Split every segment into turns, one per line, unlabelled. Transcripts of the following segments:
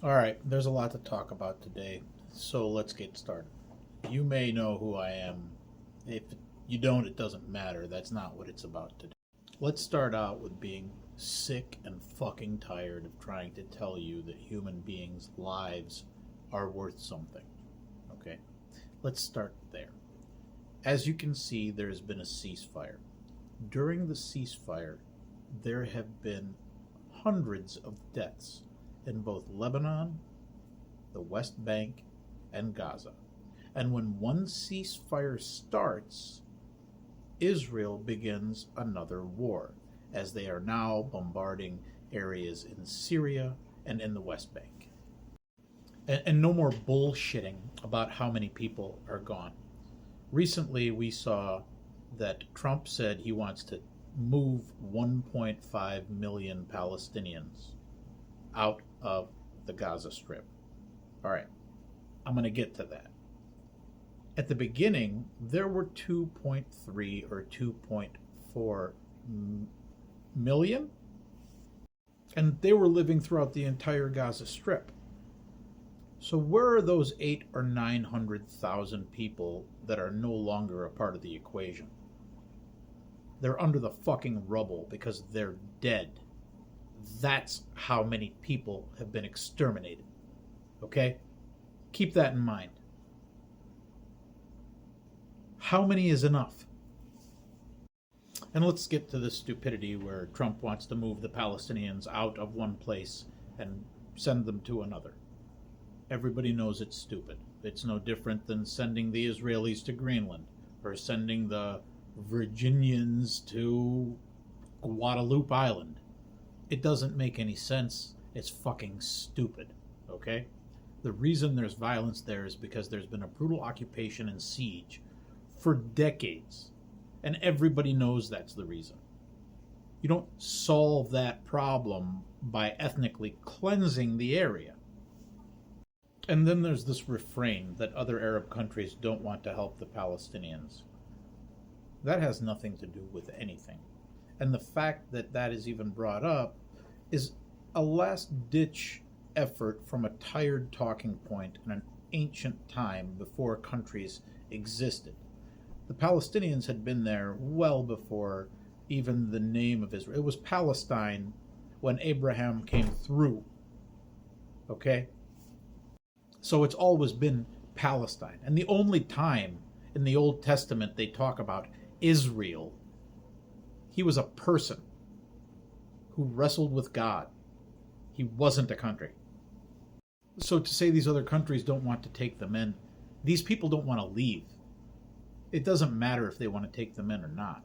All right, there's a lot to talk about today, so let's get started. You may know who I am. If you don't, it doesn't matter. That's not what it's about today. Let's start out with being sick and fucking tired of trying to tell you that human beings' lives are worth something. Okay? Let's start there. As you can see, there has been a ceasefire. During the ceasefire, there have been hundreds of deaths in both Lebanon, the West Bank, and Gaza. And when one ceasefire starts, Israel begins another war, as they are now bombarding areas in Syria and in the West Bank. And no more bullshitting about how many people are gone. Recently, we saw that Trump said he wants to move 1.5 million Palestinians out of the Gaza Strip. All right, I'm going to get to that. At the beginning, there were 2.3 or 2.4 million, and they were living throughout the entire Gaza Strip. So where are those 8 or 900,000 people that are no longer a part of the equation? They're under the fucking rubble because they're dead. That's how many people have been exterminated. Okay? Keep that in mind. How many is enough? And let's get to this stupidity where Trump wants to move the Palestinians out of one place and send them to another. Everybody knows it's stupid. It's no different than sending the Israelis to Greenland or sending the Virginians to Guadalupe Island. It doesn't make any sense. It's fucking stupid, okay? The reason there's violence there is because there's been a brutal occupation and siege for decades. And everybody knows that's the reason. You don't solve that problem by ethnically cleansing the area. And then there's this refrain that other Arab countries don't want to help the Palestinians. That has nothing to do with anything. And the fact that that is even brought up is a last-ditch effort from a tired talking point in an ancient time before countries existed. The Palestinians had been there well before even the name of Israel. It was Palestine when Abraham came through. Okay? So it's always been Palestine. And the only time in the Old Testament they talk about Israel, he was a person who wrestled with God. He wasn't a country. So to say these other countries don't want to take them in, these people don't want to leave. It doesn't matter if they want to take them in or not.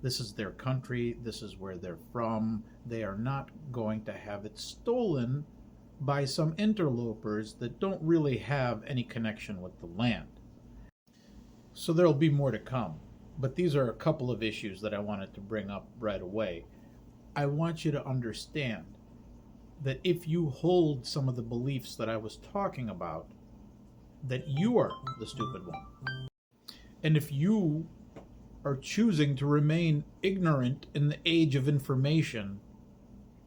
This is their country. This is where they're from. They are not going to have it stolen by some interlopers that don't really have any connection with the land. So there'll be more to come. But these are a couple of issues that I wanted to bring up right away. I want you to understand that if you hold some of the beliefs that I was talking about, that you are the stupid one. And if you are choosing to remain ignorant in the age of information,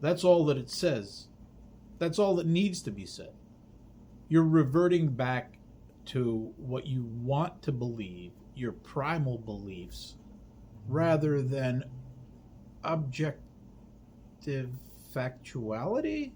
that's all that it says. That's all that needs to be said. You're reverting back to what you want to believe, your primal beliefs, rather than objective factuality.